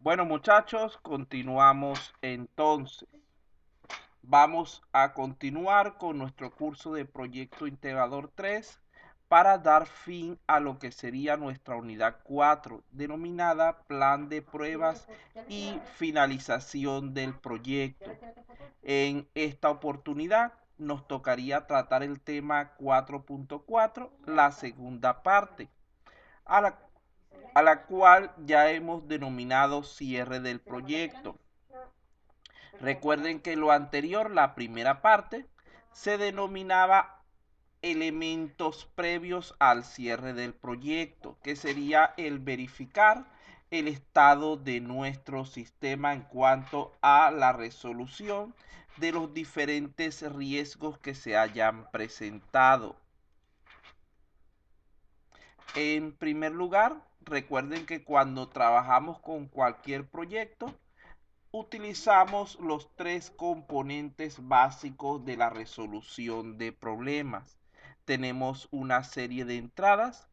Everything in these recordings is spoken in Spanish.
Bueno, muchachos, continuamos entonces. Vamos a continuar con nuestro curso de Proyecto Integrador 3 para dar fin a lo que sería nuestra unidad 4, denominada Plan de Pruebas y Finalización del Proyecto. En esta oportunidad nos tocaría tratar el tema 4.4, la segunda parte, a la, a la cual ya hemos denominado cierre del proyecto. Recuerden que lo anterior, la primera parte, se denominaba elementos previos al cierre del proyecto, que sería el verificar el estado de nuestro sistema en cuanto a la resolución de los diferentes riesgos que se hayan presentado. En primer lugar, recuerden que cuando trabajamos con cualquier proyecto, utilizamos los tres componentes básicos de la resolución de problemas. Tenemos una serie de entradas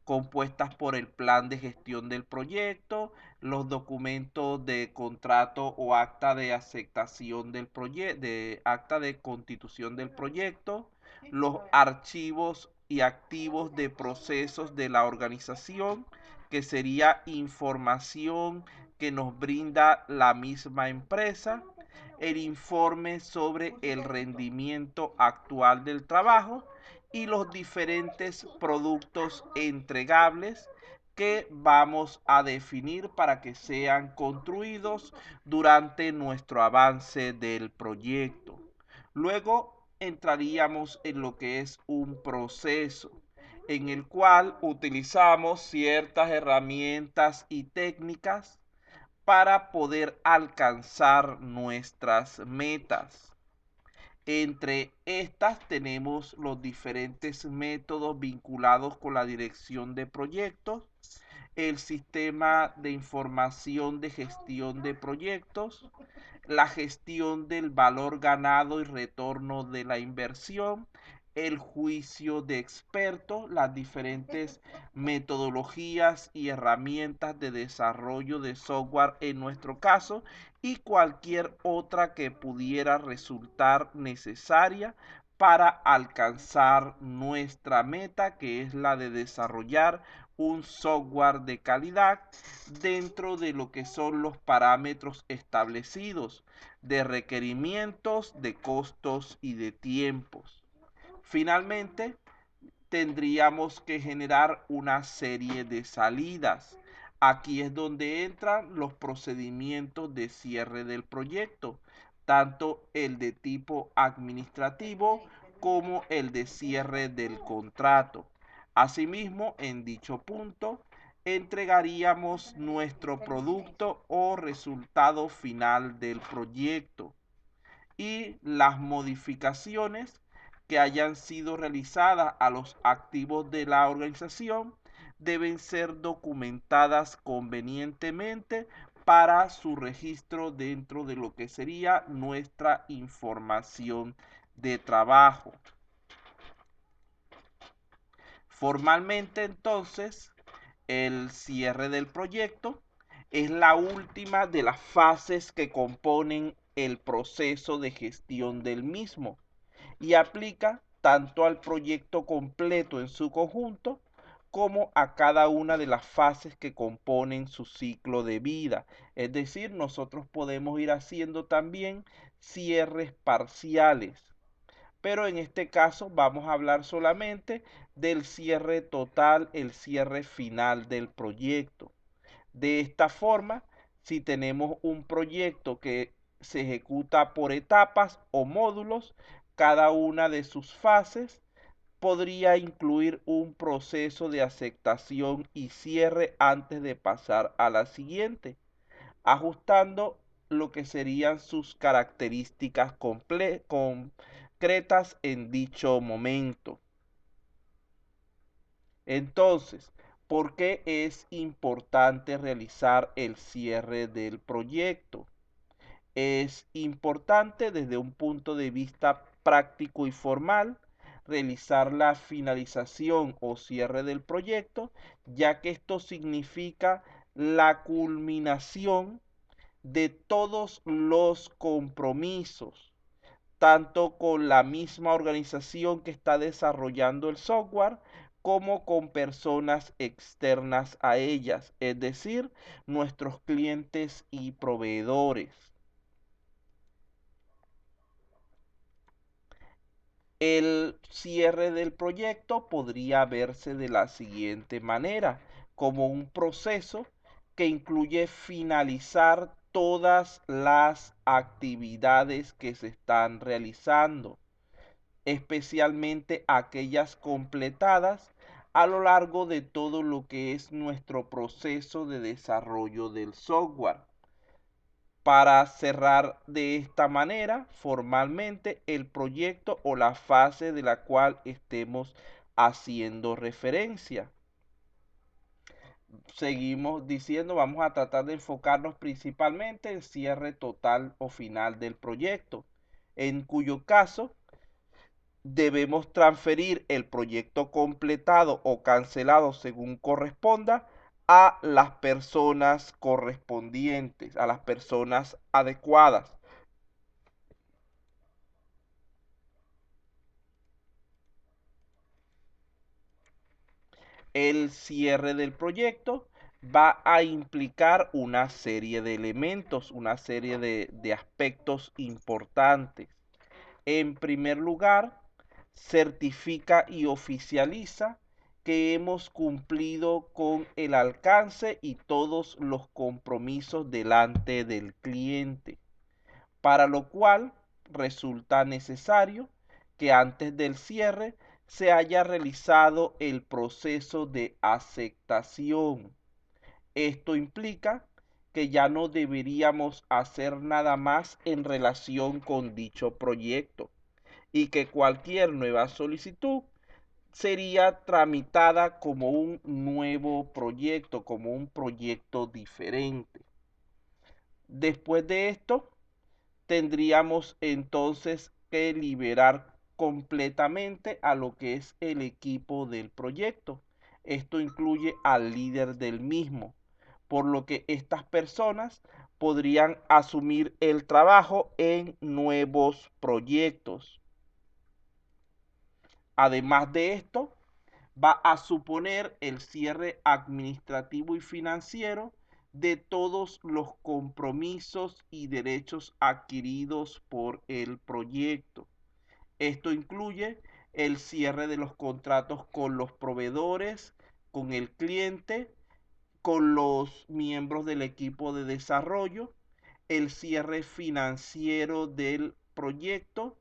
compuestas por el plan de gestión del proyecto, los documentos de contrato o acta de aceptación del proyecto, de acta de constitución del proyecto, los archivos y activos de procesos de la organización, que sería información que nos brinda la misma empresa, el informe sobre el rendimiento actual del trabajo y los diferentes productos entregables que vamos a definir para que sean construidos durante nuestro avance del proyecto. Luego entraríamos en lo que es un proceso en el cual utilizamos ciertas herramientas y técnicas para poder alcanzar nuestras metas. Entre estas tenemos los diferentes métodos vinculados con la dirección de proyectos, el sistema de información de gestión de proyectos, la gestión del valor ganado y retorno de la inversión, el juicio de expertos, las diferentes metodologías y herramientas de desarrollo de software en nuestro caso y cualquier otra que pudiera resultar necesaria para alcanzar nuestra meta, que es la de desarrollar un software de calidad dentro de lo que son los parámetros establecidos de requerimientos, de costos y de tiempos. Finalmente, tendríamos que generar una serie de salidas. Aquí es donde entran los procedimientos de cierre del proyecto, tanto el de tipo administrativo como el de cierre del contrato. Asimismo, en dicho punto, entregaríamos nuestro producto o resultado final del proyecto y las modificaciones que hayan sido realizadas a los activos de la organización deben ser documentadas convenientemente para su registro dentro de lo que sería nuestra información de trabajo. Formalmente, entonces, el cierre del proyecto es la última de las fases que componen el proceso de gestión del mismo y aplica tanto al proyecto completo en su conjunto como a cada una de las fases que componen su ciclo de vida. Es decir, nosotros podemos ir haciendo también cierres parciales, pero en este caso vamos a hablar solamente del cierre total, el cierre final del proyecto. De esta forma, si tenemos un proyecto que se ejecuta por etapas o módulos, cada una de sus fases podría incluir un proceso de aceptación y cierre antes de pasar a la siguiente, ajustando lo que serían sus características concretas en dicho momento. Entonces, ¿por qué es importante realizar el cierre del proyecto? Es importante desde un punto de vista práctico y formal realizar la finalización o cierre del proyecto, ya que esto significa la culminación de todos los compromisos, tanto con la misma organización que está desarrollando el software, como con personas externas a ellas, es decir, nuestros clientes y proveedores. El cierre del proyecto podría verse de la siguiente manera, como un proceso que incluye finalizar todas las actividades que se están realizando, especialmente aquellas completadas a lo largo de todo lo que es nuestro proceso de desarrollo del software, para cerrar de esta manera formalmente el proyecto o la fase de la cual estemos haciendo referencia. Seguimos diciendo, vamos a tratar de enfocarnos principalmente en cierre total o final del proyecto, en cuyo caso debemos transferir el proyecto completado o cancelado según corresponda a las personas correspondientes, a las personas adecuadas. El cierre del proyecto va a implicar una serie de elementos, una serie de aspectos importantes. En primer lugar, certifica y oficializa que hemos cumplido con el alcance y todos los compromisos delante del cliente, para lo cual resulta necesario que antes del cierre se haya realizado el proceso de aceptación. Esto implica que ya no deberíamos hacer nada más en relación con dicho proyecto y que cualquier nueva solicitud sería tramitada como un nuevo proyecto, como un proyecto diferente. Después de esto, tendríamos entonces que liberar completamente a lo que es el equipo del proyecto. Esto incluye al líder del mismo, por lo que estas personas podrían asumir el trabajo en nuevos proyectos. Además de esto, va a suponer el cierre administrativo y financiero de todos los compromisos y derechos adquiridos por el proyecto. Esto incluye el cierre de los contratos con los proveedores, con el cliente, con los miembros del equipo de desarrollo, el cierre financiero del proyecto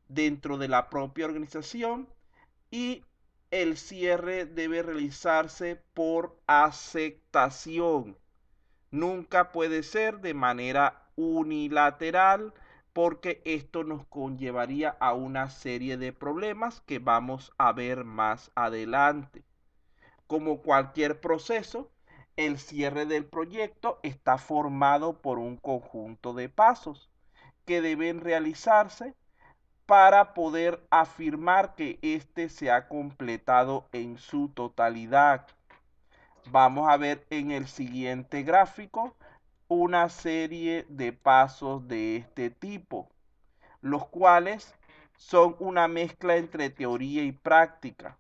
dentro de la propia organización, y el cierre debe realizarse por aceptación. Nunca puede ser de manera unilateral, porque esto nos conllevaría a una serie de problemas que vamos a ver más adelante. Como cualquier proceso, el cierre del proyecto está formado por un conjunto de pasos que deben realizarse para poder afirmar que éste se ha completado en su totalidad. Vamos a ver en el siguiente gráfico una serie de pasos de este tipo, los cuales son una mezcla entre teoría y práctica,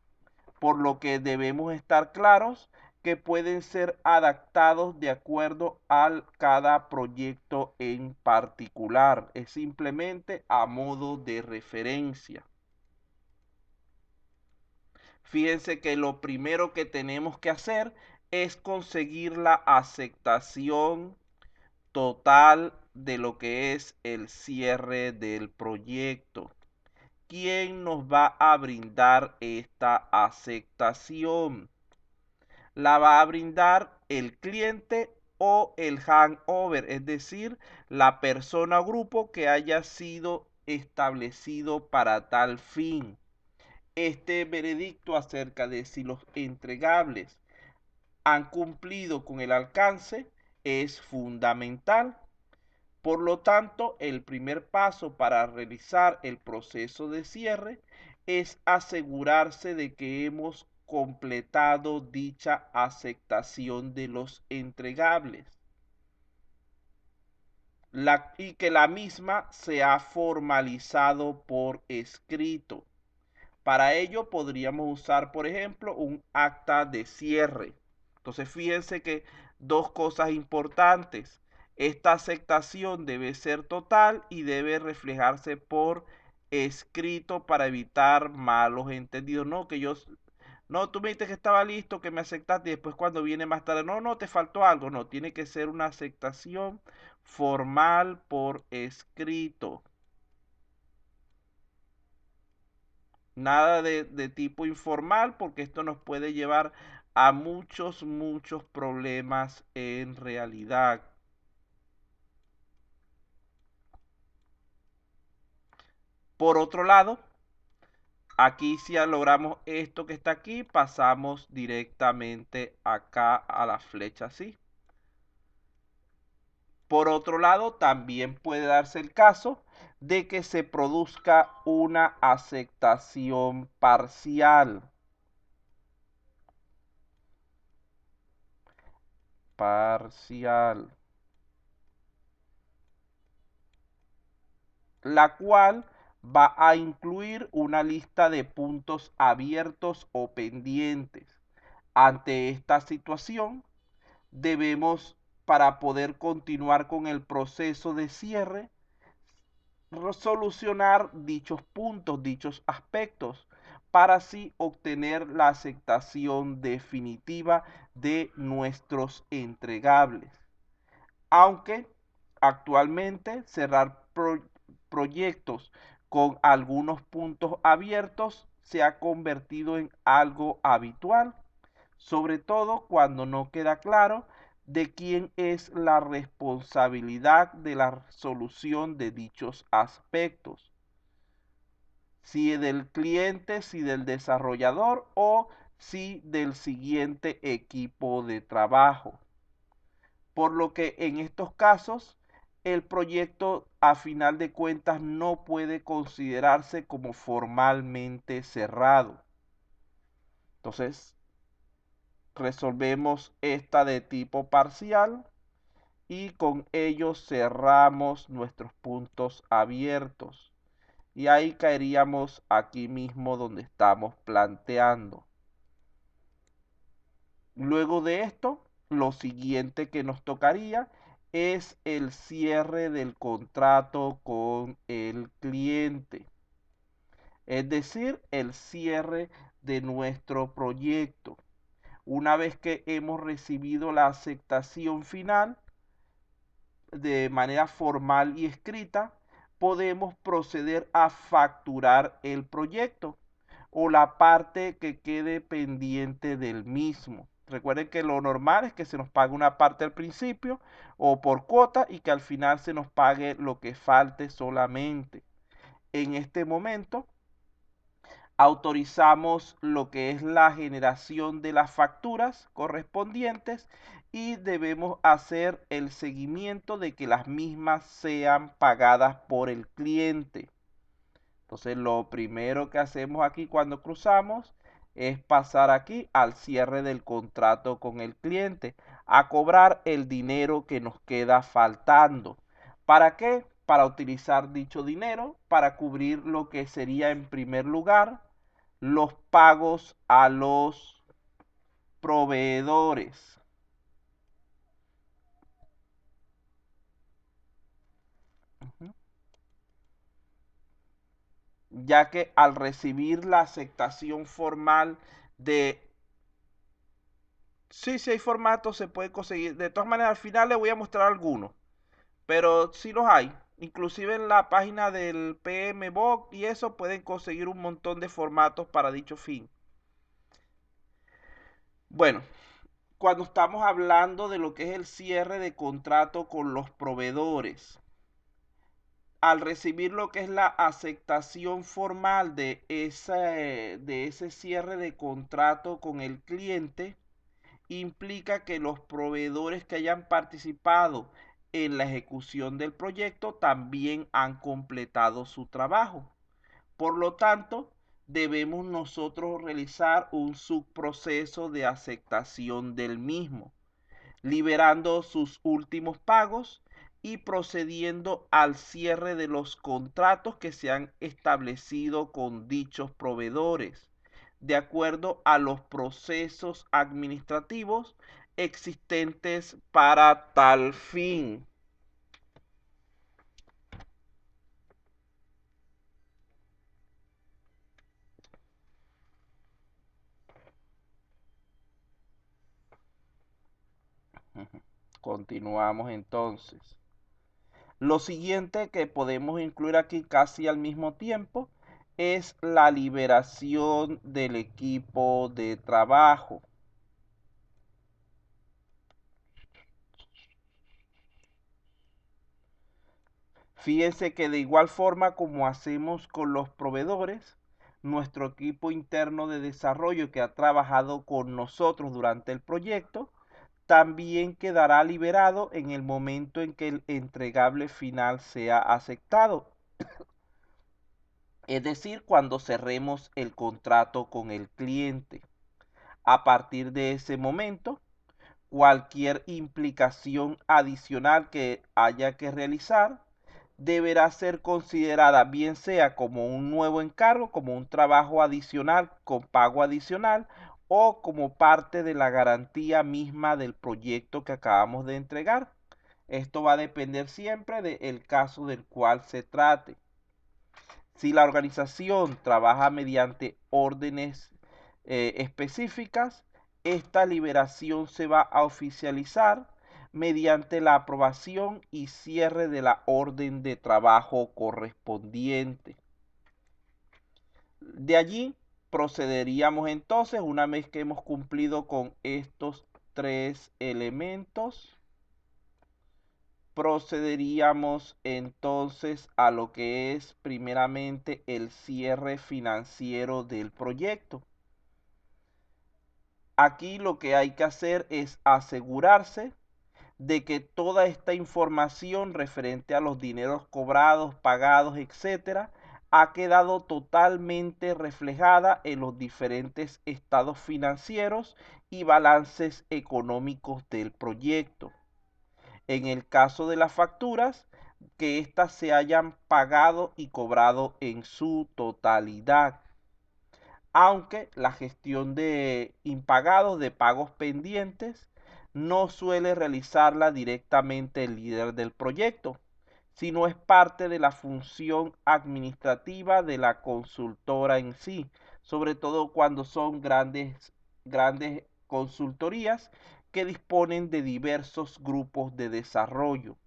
por lo que debemos estar claros que pueden ser adaptados de acuerdo a cada proyecto en particular. Es simplemente a modo de referencia. Fíjense que lo primero que tenemos que hacer es conseguir la aceptación total de lo que es el cierre del proyecto. ¿Quién nos va a brindar esta aceptación? La va a brindar el cliente o el handover, es decir, la persona o grupo que haya sido establecido para tal fin. Este veredicto acerca de si los entregables han cumplido con el alcance es fundamental. Por lo tanto, el primer paso para realizar el proceso de cierre es asegurarse de que hemos completado dicha aceptación de los entregables y que la misma se ha formalizado por escrito. Para ello podríamos usar, por ejemplo, un acta de cierre. Entonces, fíjense que dos cosas importantes. Esta aceptación debe ser total y debe reflejarse por escrito para evitar malos entendidos. No, no, tú me dijiste que estaba listo, que me aceptaste y después cuando viene más tarde, no, no, te faltó algo. No, tiene que ser una aceptación formal por escrito. Nada de tipo informal, porque esto nos puede llevar a muchos problemas en realidad. Por otro lado, aquí si ya logramos esto que está aquí, pasamos directamente acá a la flecha así. Por otro lado, también puede darse el caso de que se produzca una aceptación parcial. La cual va a incluir una lista de puntos abiertos o pendientes. Ante esta situación, debemos, para poder continuar con el proceso de cierre, solucionar dichos puntos, dichos aspectos, para así obtener la aceptación definitiva de nuestros entregables. Aunque actualmente cerrar proyectos con algunos puntos abiertos se ha convertido en algo habitual, sobre todo cuando no queda claro de quién es la responsabilidad de la solución de dichos aspectos, si del cliente, si del desarrollador o si del siguiente equipo de trabajo. Por lo que en estos casos el proyecto a final de cuentas no puede considerarse como formalmente cerrado. Entonces resolvemos esta de tipo parcial y con ello cerramos nuestros puntos abiertos. Y ahí caeríamos aquí mismo donde estamos planteando. Luego de esto, lo siguiente que nos tocaría es el cierre del contrato con el cliente, es decir, el cierre de nuestro proyecto. Una vez que hemos recibido la aceptación final de manera formal y escrita, podemos proceder a facturar el proyecto o la parte que quede pendiente del mismo. Recuerden que lo normal es que se nos pague una parte al principio o por cuota y que al final se nos pague lo que falte solamente. En este momento autorizamos lo que es la generación de las facturas correspondientes y debemos hacer el seguimiento de que las mismas sean pagadas por el cliente. Entonces lo primero que hacemos aquí cuando cruzamos es pasar aquí al cierre del contrato con el cliente, a cobrar el dinero que nos queda faltando. ¿Para qué? Para utilizar dicho dinero para cubrir lo que sería en primer lugar los pagos a los proveedores. Ya que al recibir la aceptación formal de... Sí, sí hay formatos, se puede conseguir. De todas maneras, al final les voy a mostrar algunos, pero sí los hay. Inclusive en la página del PMBOK y eso pueden conseguir un montón de formatos para dicho fin. Bueno, cuando estamos hablando de lo que es el cierre de contrato con los proveedores, al recibir lo que es la aceptación formal de ese cierre de contrato con el cliente, implica que los proveedores que hayan participado en la ejecución del proyecto también han completado su trabajo. Por lo tanto, debemos nosotros realizar un subproceso de aceptación del mismo, liberando sus últimos pagos y procediendo al cierre de los contratos que se han establecido con dichos proveedores, de acuerdo a los procesos administrativos existentes para tal fin. Continuamos entonces. Lo siguiente que podemos incluir aquí casi al mismo tiempo es la liberación del equipo de trabajo. Fíjense que de igual forma como hacemos con los proveedores, nuestro equipo interno de desarrollo que ha trabajado con nosotros durante el proyecto, también quedará liberado en el momento en que el entregable final sea aceptado. Es decir, cuando cerremos el contrato con el cliente. A partir de ese momento, cualquier implicación adicional que haya que realizar deberá ser considerada bien sea como un nuevo encargo, como un trabajo adicional con pago adicional o como parte de la garantía misma del proyecto que acabamos de entregar. Esto va a depender siempre del caso del cual se trate. Si la organización trabaja mediante órdenes específicas, esta liberación se va a oficializar mediante la aprobación y cierre de la orden de trabajo correspondiente. De allí procederíamos entonces, una vez que hemos cumplido con estos tres elementos, procederíamos entonces a lo que es primeramente el cierre financiero del proyecto. Aquí lo que hay que hacer es asegurarse de que toda esta información referente a los dineros cobrados, pagados, etcétera, ha quedado totalmente reflejada en los diferentes estados financieros y balances económicos del proyecto. En el caso de las facturas, que éstas se hayan pagado y cobrado en su totalidad. Aunque la gestión de impagados, de pagos pendientes, no suele realizarla directamente el líder del proyecto, sino es parte de la función administrativa de la consultora en sí, sobre todo cuando son grandes consultorías que disponen de diversos grupos de desarrollo.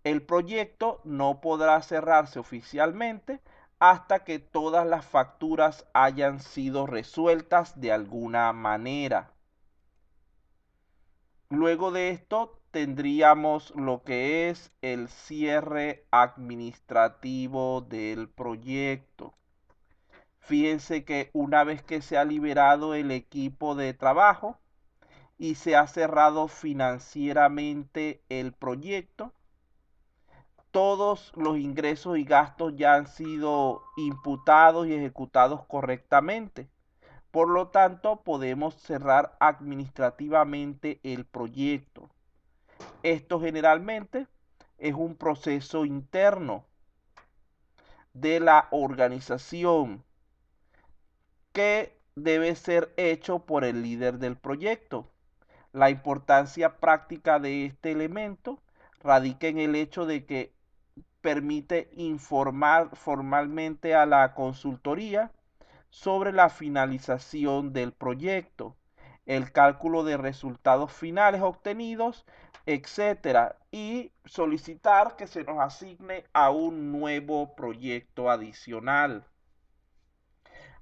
El proyecto no podrá cerrarse oficialmente hasta que todas las facturas hayan sido resueltas de alguna manera. Luego de esto tendríamos lo que es el cierre administrativo del proyecto. Fíjense que una vez que se ha liberado el equipo de trabajo y se ha cerrado financieramente el proyecto, todos los ingresos y gastos ya han sido imputados y ejecutados correctamente. Por lo tanto, podemos cerrar administrativamente el proyecto. Esto generalmente es un proceso interno de la organización que debe ser hecho por el líder del proyecto. La importancia práctica de este elemento radica en el hecho de que permite informar formalmente a la consultoría sobre la finalización del proyecto, el cálculo de resultados finales obtenidos, etcétera, y solicitar que se nos asigne a un nuevo proyecto adicional.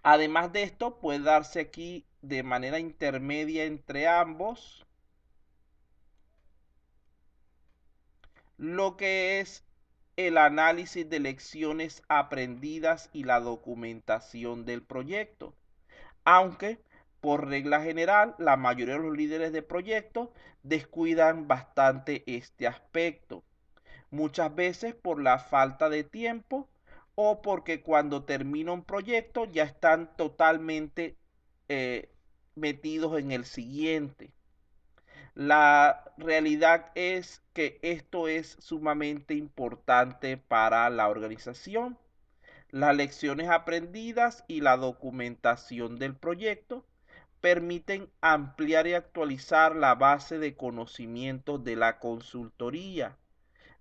Además de esto, puede darse aquí de manera intermedia entre ambos lo que es el análisis de lecciones aprendidas y la documentación del proyecto. Aunque, por regla general, la mayoría de los líderes de proyectos descuidan bastante este aspecto. Muchas veces por la falta de tiempo o porque cuando termina un proyecto ya están totalmente eh, metidos en el siguiente. La realidad es que esto es sumamente importante para la organización. Las lecciones aprendidas y la documentación del proyecto permiten ampliar y actualizar la base de conocimientos de la consultoría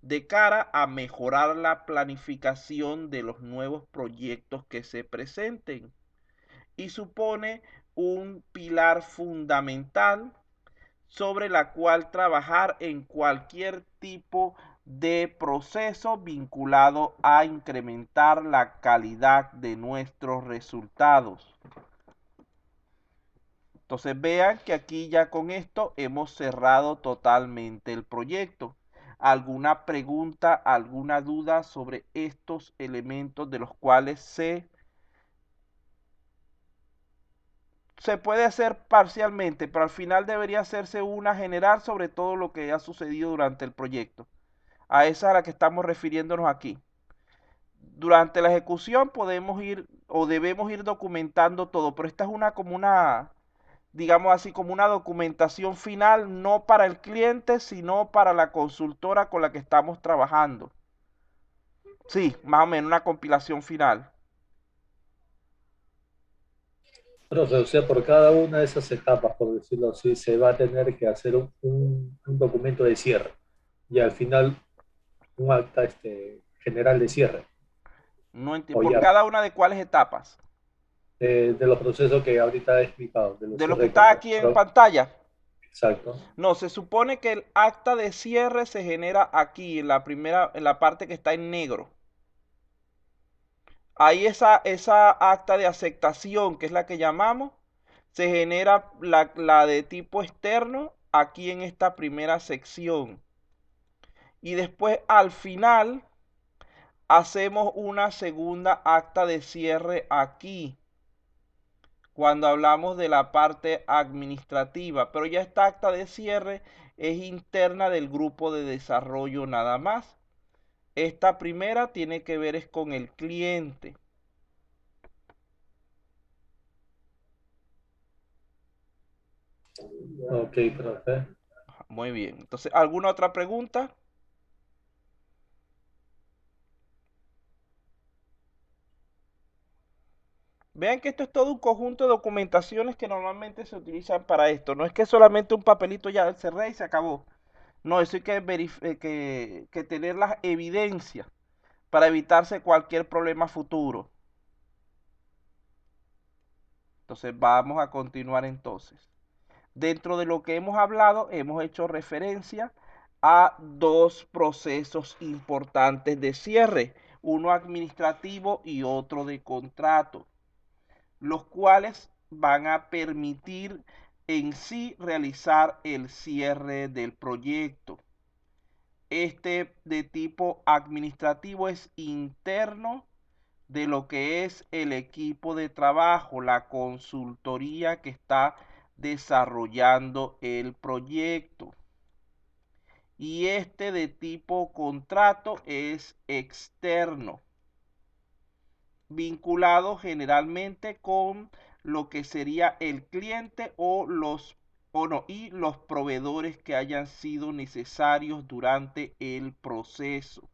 de cara a mejorar la planificación de los nuevos proyectos que se presenten, y supone un pilar fundamental sobre la cual trabajar en cualquier tipo de proceso vinculado a incrementar la calidad de nuestros resultados. Entonces vean que aquí ya con esto hemos cerrado totalmente el proyecto. ¿Alguna pregunta, alguna duda sobre estos elementos de los cuales se puede hacer parcialmente, pero al final debería hacerse una general sobre todo lo que ha sucedido durante el proyecto? A esa a la que estamos refiriéndonos aquí. Durante la ejecución podemos ir o debemos ir documentando todo, pero esta es digamos así, como una documentación final, no para el cliente, sino para la consultora con la que estamos trabajando. Sí, más o menos una compilación final. Profe, o sea, por cada una de esas etapas, por decirlo así, se va a tener que hacer un documento de cierre y al final un acta general de cierre, No o por ya, cada una de cuáles etapas. de los procesos que ahorita he explicado, de los De lo que cierre de está contrato. aquí en pantalla. Exacto. No, se supone que el acta de cierre se genera aquí, en la primera, en la parte que está en negro. Ahí esa acta de aceptación, que es la que llamamos, se genera la de tipo externo aquí en esta primera sección. Y después al final hacemos una segunda acta de cierre aquí, cuando hablamos de la parte administrativa. Pero ya esta acta de cierre es interna del grupo de desarrollo nada más. Esta primera tiene que ver es con el cliente. Ok, profe. Muy bien. Entonces, ¿alguna otra pregunta? Vean que esto es todo un conjunto de documentaciones que normalmente se utilizan para esto. No es que solamente un papelito ya cerré y se acabó. No, eso hay que tener las evidencias para evitarse cualquier problema futuro. Entonces, vamos a continuar entonces. Dentro de lo que hemos hablado, hemos hecho referencia a dos procesos importantes de cierre, uno administrativo y otro de contrato, los cuales van a permitir en sí realizar el cierre del proyecto. Este de tipo administrativo es interno de lo que es el equipo de trabajo, la consultoría que está desarrollando el proyecto. Y este de tipo contrato es externo, vinculado generalmente con lo que sería el cliente y los proveedores que hayan sido necesarios durante el proceso.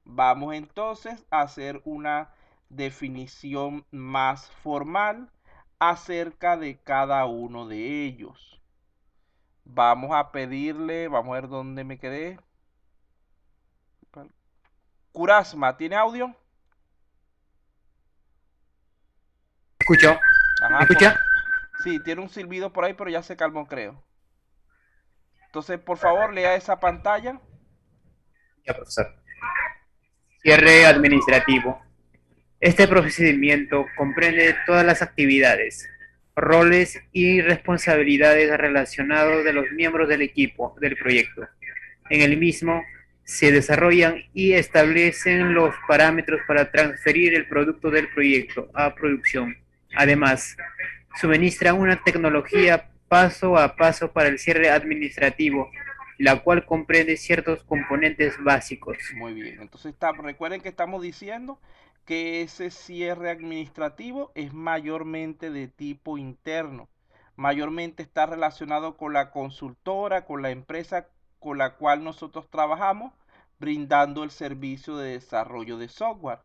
Vamos entonces a hacer una definición más formal acerca de cada uno de ellos. Vamos a pedirle, vamos a ver dónde me quedé. Curasma, ¿tiene audio? Escucho. ¿Me Ajá, escucha? sí, tiene un silbido por ahí, pero ya se calmó, creo. Entonces, por favor, lea esa pantalla. Ya, profesor. Cierre administrativo. Este procedimiento comprende todas las actividades, roles y responsabilidades relacionados de los miembros del equipo del proyecto. En el mismo se desarrollan y establecen los parámetros para transferir el producto del proyecto a producción. Además, suministra una tecnología paso a paso para el cierre administrativo la cual comprende ciertos componentes básicos. Muy bien, entonces recuerden que estamos diciendo que ese cierre administrativo es mayormente de tipo interno, mayormente está relacionado con la consultora, con la empresa con la cual nosotros trabajamos, brindando el servicio de desarrollo de software.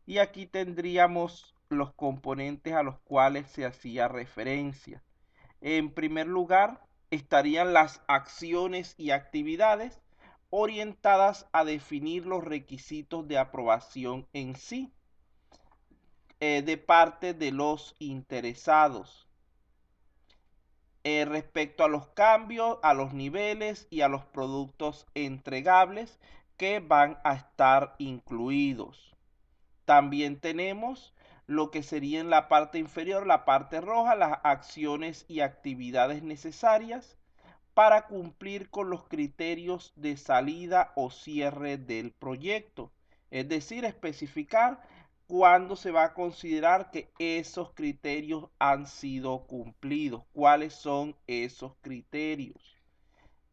Y aquí tendríamos los componentes a los cuales se hacía referencia. En primer lugar, estarían las acciones y actividades orientadas a definir los requisitos de aprobación en sí de parte de los interesados respecto a los cambios, a los niveles y a los productos entregables que van a estar incluidos. También tenemos lo que sería en la parte inferior, la parte roja, las acciones y actividades necesarias para cumplir con los criterios de salida o cierre del proyecto. Es decir, especificar cuándo se va a considerar que esos criterios han sido cumplidos, cuáles son esos criterios.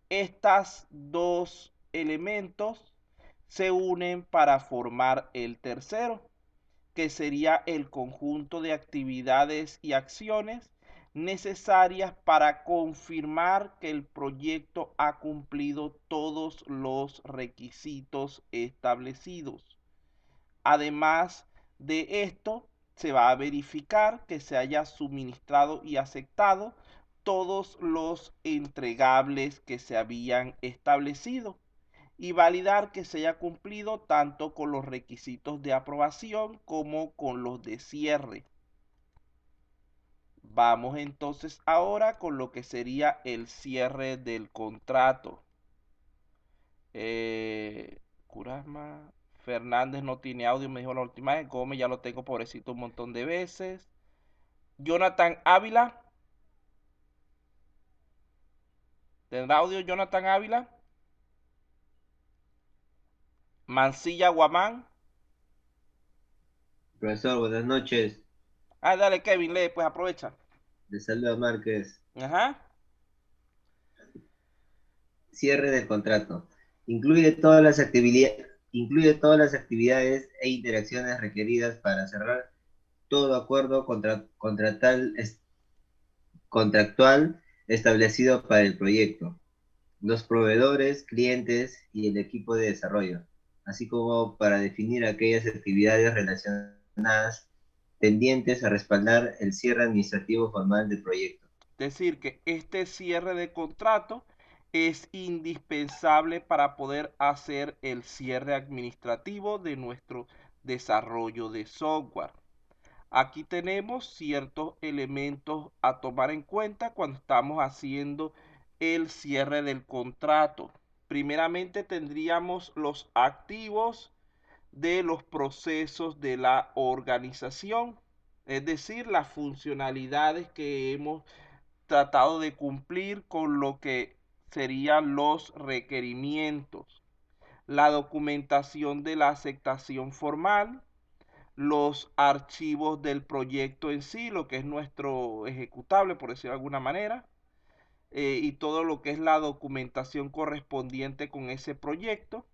Estos dos elementos se unen para formar el tercero, que sería el conjunto de actividades y acciones necesarias para confirmar que el proyecto ha cumplido todos los requisitos establecidos. Además de esto, se va a verificar que se haya suministrado y aceptado todos los entregables que se habían establecido y validar que se haya cumplido tanto con los requisitos de aprobación como con los de cierre. Vamos entonces ahora con lo que sería el cierre del contrato. Curasma Fernández no tiene audio, me dijo la última vez. Gómez ya lo tengo, pobrecito, un montón de veces. Jonathan Ávila. ¿Tendrá audio Jonathan Ávila? Mancilla Guamán. Profesor, buenas noches. Ah, dale Kevin, lee, pues aprovecha. Le saluda Márquez. Ajá. Cierre del contrato. Incluye todas las actividades e interacciones requeridas para cerrar todo acuerdo contractual establecido para el proyecto, los proveedores, clientes y el equipo de desarrollo, así como para definir aquellas actividades relacionadas pendientes a respaldar el cierre administrativo formal del proyecto. Decir que este cierre de contrato es indispensable para poder hacer el cierre administrativo de nuestro desarrollo de software. Aquí tenemos ciertos elementos a tomar en cuenta cuando estamos haciendo el cierre del contrato. Primeramente tendríamos los activos de los procesos de la organización, es decir, las funcionalidades que hemos tratado de cumplir con lo que serían los requerimientos, la documentación de la aceptación formal, los archivos del proyecto en sí, lo que es nuestro ejecutable, por decirlo de alguna manera, y todo lo que es la documentación correspondiente con ese proyecto,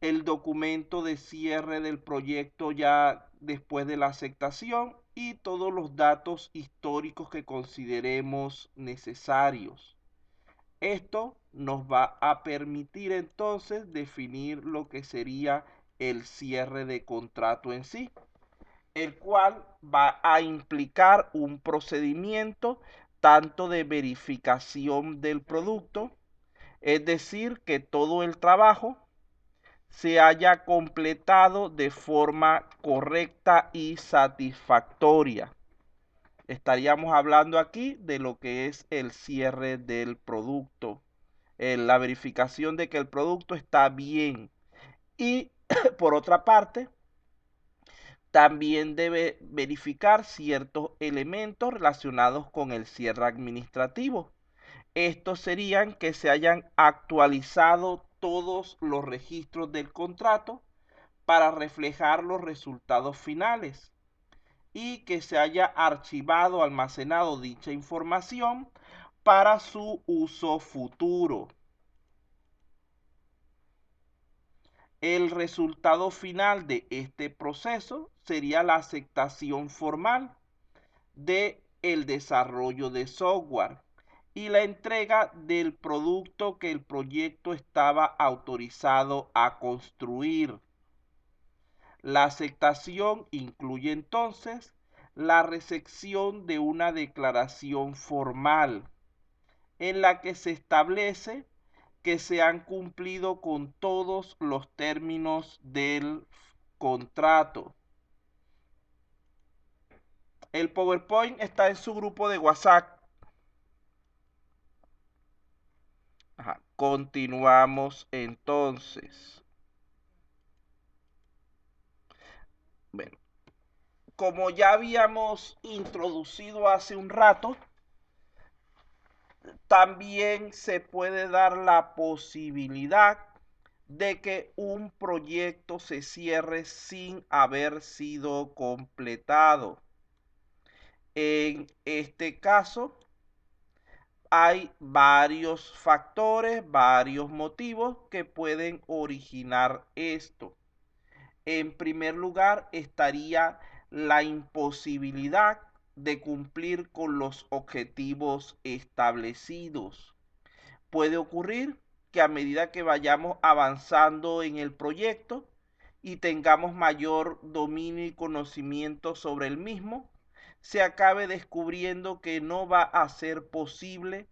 el documento de cierre del proyecto ya después de la aceptación y todos los datos históricos que consideremos necesarios. Esto nos va a permitir entonces definir lo que sería el cierre de contrato en sí, el cual va a implicar un procedimiento tanto de verificación del producto, es decir, que todo el trabajo se haya completado de forma correcta y satisfactoria. Estaríamos hablando aquí de lo que es el cierre del producto, la verificación de que el producto está bien. Y por otra parte, también debe verificar ciertos elementos relacionados con el cierre administrativo. Estos serían que se hayan actualizado todos los registros del contrato para reflejar los resultados finales y que se haya archivado, almacenado dicha información para su uso futuro. El resultado final de este proceso sería la aceptación formal de el desarrollo de software y la entrega del producto que el proyecto estaba autorizado a construir. La aceptación incluye entonces la recepción de una declaración formal en la que se establece que se han cumplido con todos los términos del contrato. El PowerPoint está en su grupo de WhatsApp. Ajá. Continuamos entonces. Bueno, como ya habíamos introducido hace un rato, también se puede dar la posibilidad de que un proyecto se cierre sin haber sido completado. En este caso, hay varios factores, varios motivos que pueden originar esto. En primer lugar, estaría la imposibilidad de cumplir con los objetivos establecidos. Puede ocurrir que a medida que vayamos avanzando en el proyecto y tengamos mayor dominio y conocimiento sobre el mismo, se acabe descubriendo que no va a ser posible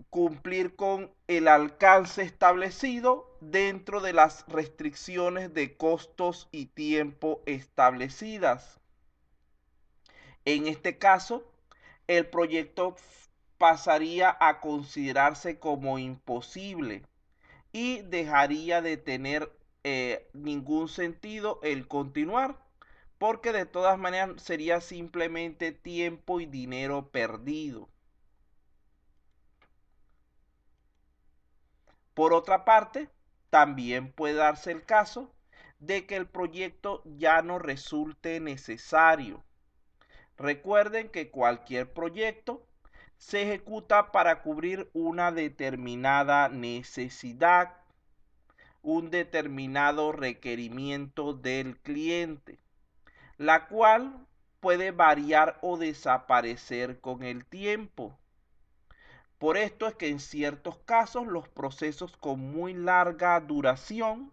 cumplir con el alcance establecido dentro de las restricciones de costos y tiempo establecidas. En este caso, el proyecto pasaría a considerarse como imposible y dejaría de tener ningún sentido el continuar, porque de todas maneras sería simplemente tiempo y dinero perdido. Por otra parte, también puede darse el caso de que el proyecto ya no resulte necesario. Recuerden que cualquier proyecto se ejecuta para cubrir una determinada necesidad, un determinado requerimiento del cliente, la cual puede variar o desaparecer con el tiempo. Por esto es que en ciertos casos los procesos con muy larga duración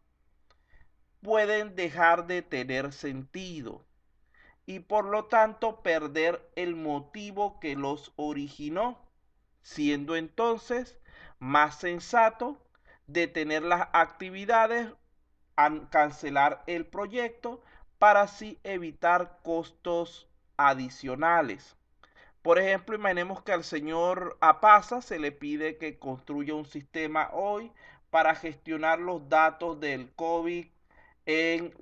pueden dejar de tener sentido y por lo tanto perder el motivo que los originó, siendo entonces más sensato detener las actividades, cancelar el proyecto para así evitar costos adicionales. Por ejemplo, imaginemos que al señor Apasa se le pide que construya un sistema hoy para gestionar los datos del COVID en,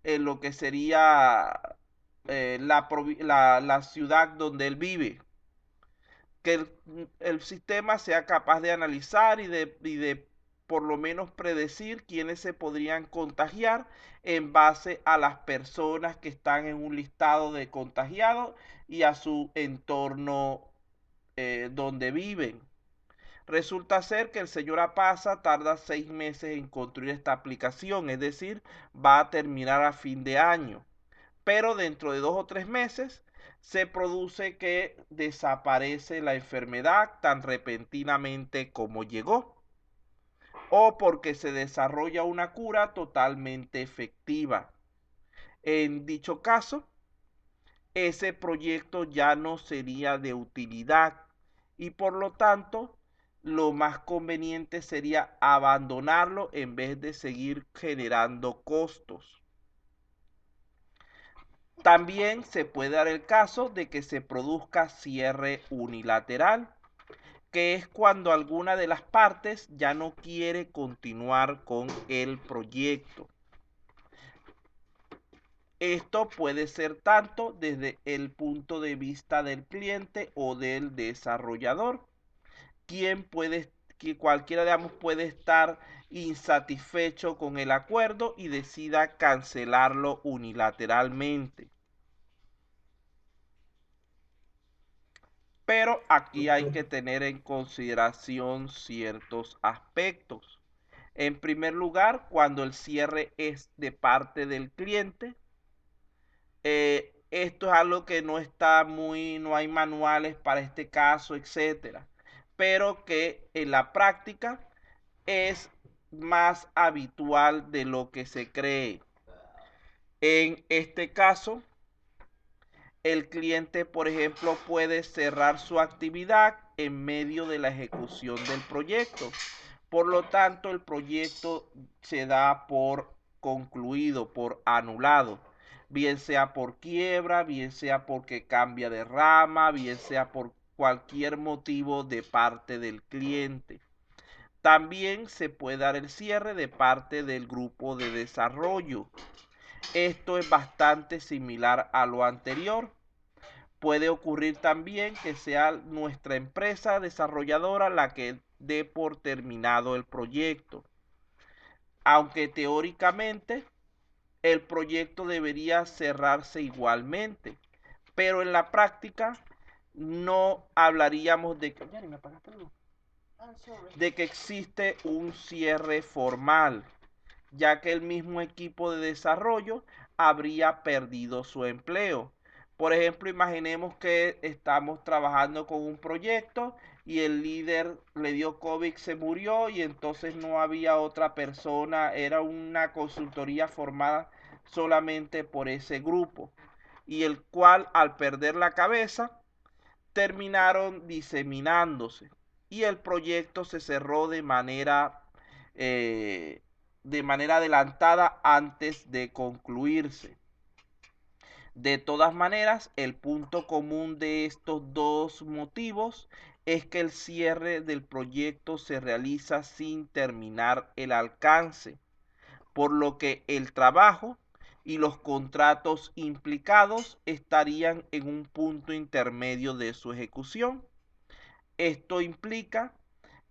en lo que sería la ciudad donde él vive. Que el sistema sea capaz de analizar y de por lo menos predecir quiénes se podrían contagiar en base a las personas que están en un listado de contagiados y a su entorno donde viven. Resulta ser que el señor Apasa tarda 6 meses en construir esta aplicación, es decir, va a terminar a fin de año. Pero dentro de 2 o 3 meses se produce que desaparece la enfermedad tan repentinamente como llegó, o porque se desarrolla una cura totalmente efectiva. En dicho caso, ese proyecto ya no sería de utilidad y por lo tanto lo más conveniente sería abandonarlo en vez de seguir generando costos. También se puede dar el caso de que se produzca cierre unilateral, que es cuando alguna de las partes ya no quiere continuar con el proyecto. Esto puede ser tanto desde el punto de vista del cliente o del desarrollador, que cualquiera de ambos puede estar insatisfecho con el acuerdo y decida cancelarlo unilateralmente. Pero aquí hay que tener en consideración ciertos aspectos. En primer lugar, cuando el cierre es de parte del cliente, esto es algo que no está no hay manuales para este caso, etcétera, pero que en la práctica es más habitual de lo que se cree. En este caso, el cliente, por ejemplo, puede cerrar su actividad en medio de la ejecución del proyecto. Por lo tanto, el proyecto se da por concluido, por anulado, bien sea por quiebra, bien sea porque cambia de rama, bien sea por cualquier motivo de parte del cliente. También se puede dar el cierre de parte del grupo de desarrollo. Esto es bastante similar a lo anterior. Puede ocurrir también que sea nuestra empresa desarrolladora la que dé por terminado el proyecto, aunque teóricamente el proyecto debería cerrarse igualmente, pero en la práctica no hablaríamos de que existe un cierre formal, ya que el mismo equipo de desarrollo habría perdido su empleo. Por ejemplo, imaginemos que estamos trabajando con un proyecto y el líder le dio COVID, se murió y entonces no había otra persona, era una consultoría formada solamente por ese grupo, y el cual al perder la cabeza terminaron diseminándose y el proyecto se cerró de manera adelantada antes de concluirse. De todas maneras, el punto común de estos dos motivos es que el cierre del proyecto se realiza sin terminar el alcance, por lo que el trabajo y los contratos implicados estarían en un punto intermedio de su ejecución. Esto implica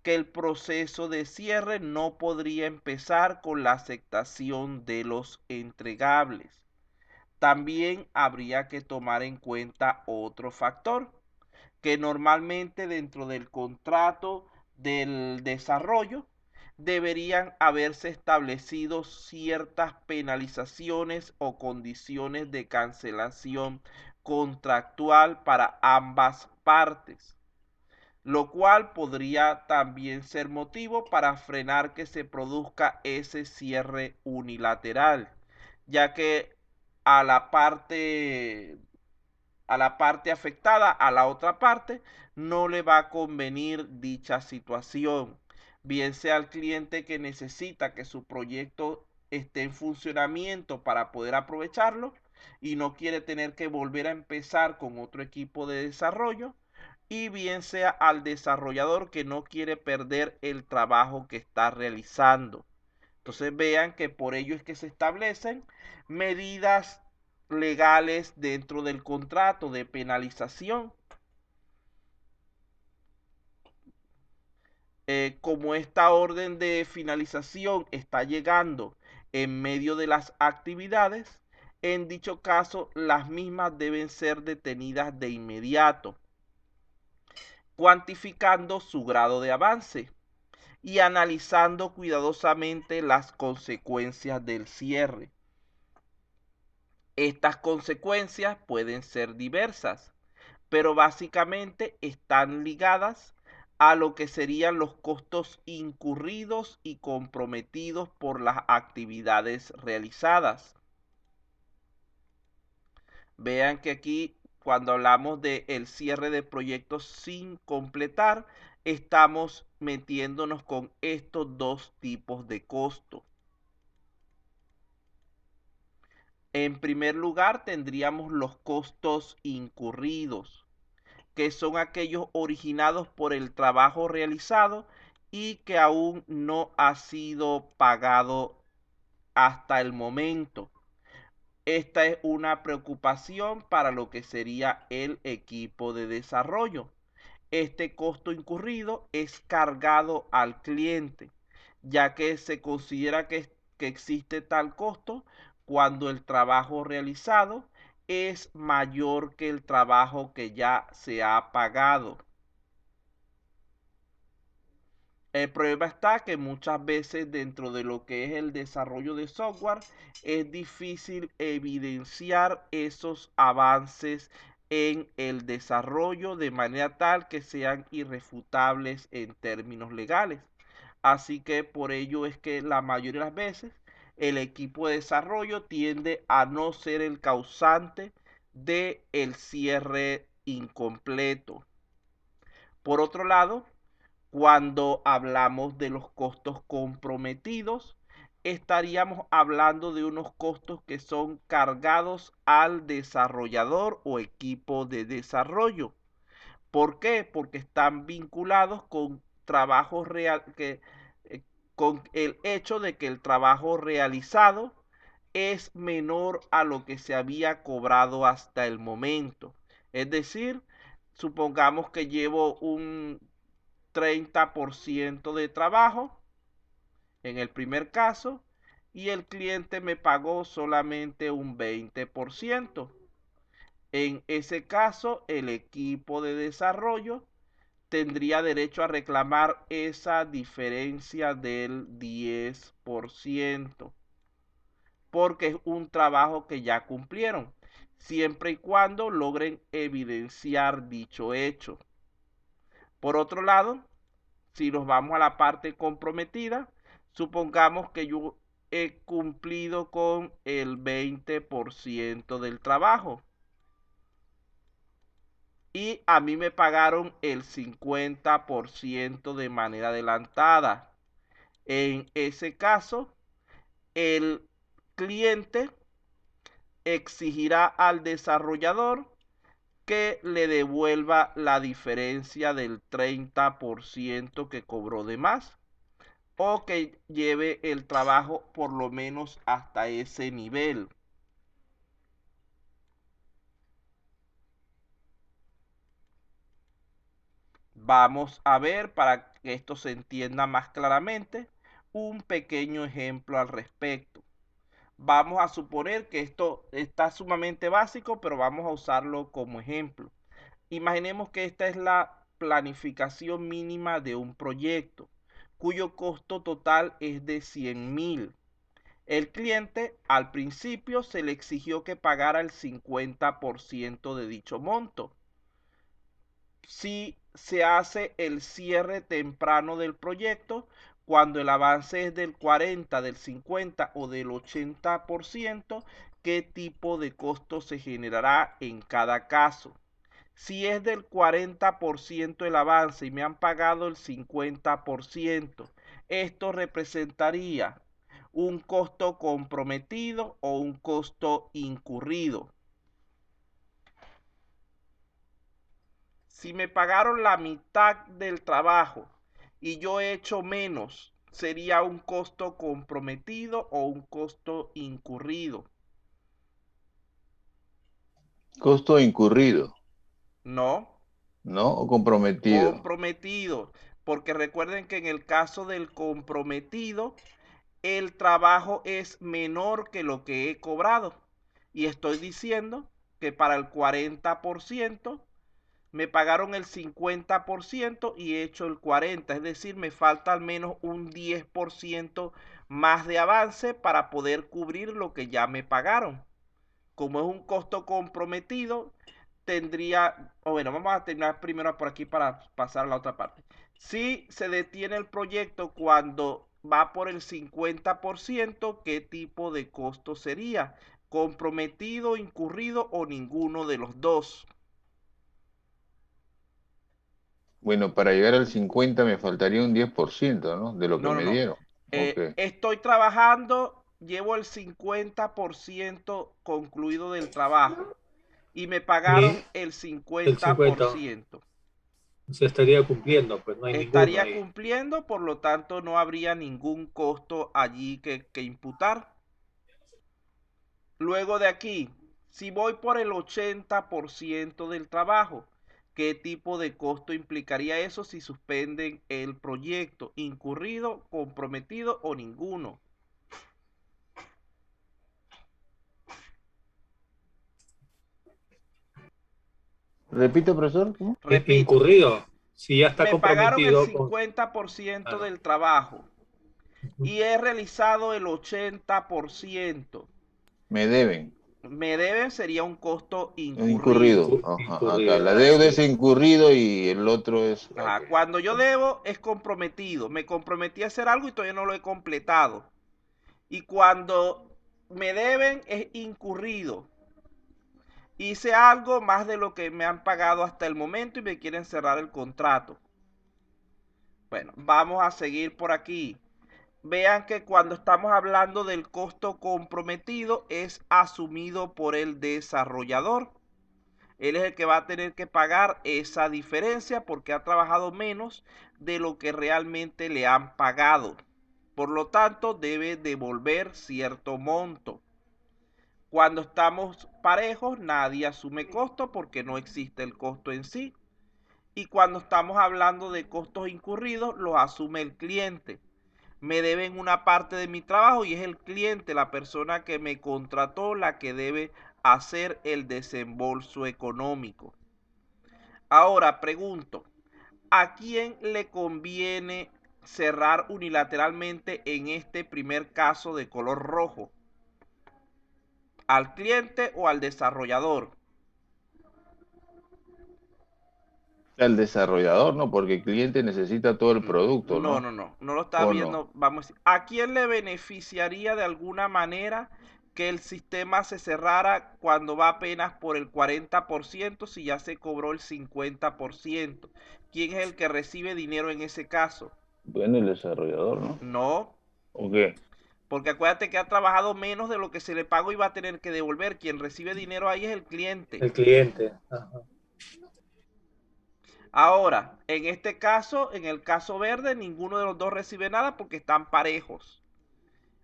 que el proceso de cierre no podría empezar con la aceptación de los entregables. También habría que tomar en cuenta otro factor, que normalmente dentro del contrato del desarrollo deberían haberse establecido ciertas penalizaciones o condiciones de cancelación contractual para ambas partes, lo cual podría también ser motivo para frenar que se produzca ese cierre unilateral, ya que a la parte afectada, a la otra parte, no le va a convenir dicha situación, bien sea al cliente que necesita que su proyecto esté en funcionamiento para poder aprovecharlo y no quiere tener que volver a empezar con otro equipo de desarrollo, y bien sea al desarrollador que no quiere perder el trabajo que está realizando. Entonces vean que por ello es que se establecen medidas legales dentro del contrato de penalización. Como esta orden de finalización está llegando en medio de las actividades, en dicho caso las mismas deben ser detenidas de inmediato, cuantificando su grado de avance y analizando cuidadosamente las consecuencias del cierre. Estas consecuencias pueden ser diversas, pero básicamente están ligadas a lo que serían los costos incurridos y comprometidos por las actividades realizadas. Vean que aquí, cuando hablamos del cierre de proyectos sin completar, estamos metiéndonos con estos dos tipos de costo. En primer lugar, tendríamos los costos incurridos, que son aquellos originados por el trabajo realizado y que aún no ha sido pagado hasta el momento. Esta es una preocupación para lo que sería el equipo de desarrollo. Este costo incurrido es cargado al cliente, ya que se considera que existe tal costo cuando el trabajo realizado es mayor que el trabajo que ya se ha pagado. El problema está que muchas veces dentro de lo que es el desarrollo de software es difícil evidenciar esos avances en el desarrollo de manera tal que sean irrefutables en términos legales. Así que por ello es que la mayoría de las veces el equipo de desarrollo tiende a no ser el causante de el cierre incompleto. Por otro lado, cuando hablamos de los costos comprometidos, estaríamos hablando de unos costos que son cargados al desarrollador o equipo de desarrollo. ¿Por qué? Porque están vinculados con trabajos real, con el hecho de que el trabajo realizado es menor a lo que se había cobrado hasta el momento. Es decir, supongamos que llevo un 30% de trabajo en el primer caso y el cliente me pagó solamente un 20%. En ese caso, el equipo de desarrollo tendría derecho a reclamar esa diferencia del 10%, porque es un trabajo que ya cumplieron, siempre y cuando logren evidenciar dicho hecho. Por otro lado, si nos vamos a la parte comprometida, supongamos que yo he cumplido con el 20% del trabajo y a mí me pagaron el 50% de manera adelantada. En ese caso, el cliente exigirá al desarrollador que le devuelva la diferencia del 30% que cobró de más o que lleve el trabajo por lo menos hasta ese nivel. Vamos a ver, para que esto se entienda más claramente, un pequeño ejemplo al respecto. Vamos a suponer que esto está sumamente básico, pero vamos a usarlo como ejemplo. Imaginemos que esta es la planificación mínima de un proyecto, cuyo costo total es de 100.000. El cliente al principio se le exigió que pagara el 50% de dicho monto. Si se hace el cierre temprano del proyecto, cuando el avance es del 40, del 50 o del 80%, ¿qué tipo de costo se generará en cada caso? Si es del 40% el avance y me han pagado el 50%, esto representaría un costo comprometido o un costo incurrido. Si me pagaron la mitad del trabajo y yo he hecho menos, ¿sería un costo comprometido o un costo incurrido? Costo incurrido, No, ¿no? O comprometido. comprometido, porque recuerden que en el caso del comprometido, el trabajo es menor que lo que he cobrado. Y estoy diciendo que para el 40% me pagaron el 50% y he hecho el 40%. Es decir, me falta al menos un 10% más de avance para poder cubrir lo que ya me pagaron. Como es un costo comprometido, tendría, o bueno, vamos a terminar primero por aquí para pasar a la otra parte. Si se detiene el proyecto cuando va por el 50%, ¿qué tipo de costo sería? ¿Comprometido, incurrido o ninguno de los dos? Bueno, para llegar al 50 me faltaría un 10%, ¿no? De lo que No, no, me no. dieron. Ok. Estoy trabajando, llevo el 50% concluido del trabajo y me Y pagaron el el 50 50%. se estaría cumpliendo, pues no hay ninguno Estaría ahí. cumpliendo, por lo tanto no habría ningún costo allí que imputar. Luego de aquí, si voy por el 80% del trabajo, ¿qué tipo de costo implicaría eso si suspenden el proyecto? ¿Incurrido, comprometido o ninguno? Repite, profesor, ¿cómo? Repito, Incurrido, Si ya está me pagaron el comprometido con... 50% Claro. del trabajo Ujú. y he realizado el 80%. Me deben. Me deben sería un costo incurrido. Incurrido. Ajá, acá. Incurrido, La deuda así es es. incurrido y el otro es. Ajá, Ok. cuando yo debo es comprometido. Me comprometí a hacer algo y todavía no lo he completado. Y cuando me deben es incurrido. Hice algo más de lo que me han pagado hasta el momento y me quieren cerrar el contrato. Bueno, vamos a seguir por aquí. Vean que cuando estamos hablando del costo comprometido es asumido por el desarrollador. Él es el que va a tener que pagar esa diferencia porque ha trabajado menos de lo que realmente le han pagado. Por lo tanto, debe devolver cierto monto. Cuando estamos parejos, nadie asume costo porque no existe el costo en sí. Y cuando estamos hablando de costos incurridos, los asume el cliente. Me deben una parte de mi trabajo y es el cliente, la persona que me contrató, la que debe hacer el desembolso económico. Ahora pregunto, ¿a quién le conviene cerrar unilateralmente en este primer caso de color rojo? ¿Al cliente o al desarrollador? El desarrollador, ¿no? Porque el cliente necesita todo el producto, No, ¿no? no, no, no lo está ¿O no? viendo. Vamos a decir, ¿a quién le beneficiaría de alguna manera que el sistema se cerrara cuando va apenas por el 40% si ya se cobró el 50%? ¿Quién es el que recibe dinero en ese caso? Bueno, el desarrollador, ¿no? No, ¿O qué? porque acuérdate que ha trabajado menos de lo que se le pagó y va a tener que devolver. Quien recibe dinero ahí es el cliente. El cliente. Ajá. Ahora, en este caso, en el caso verde, ninguno de los dos recibe nada porque están parejos.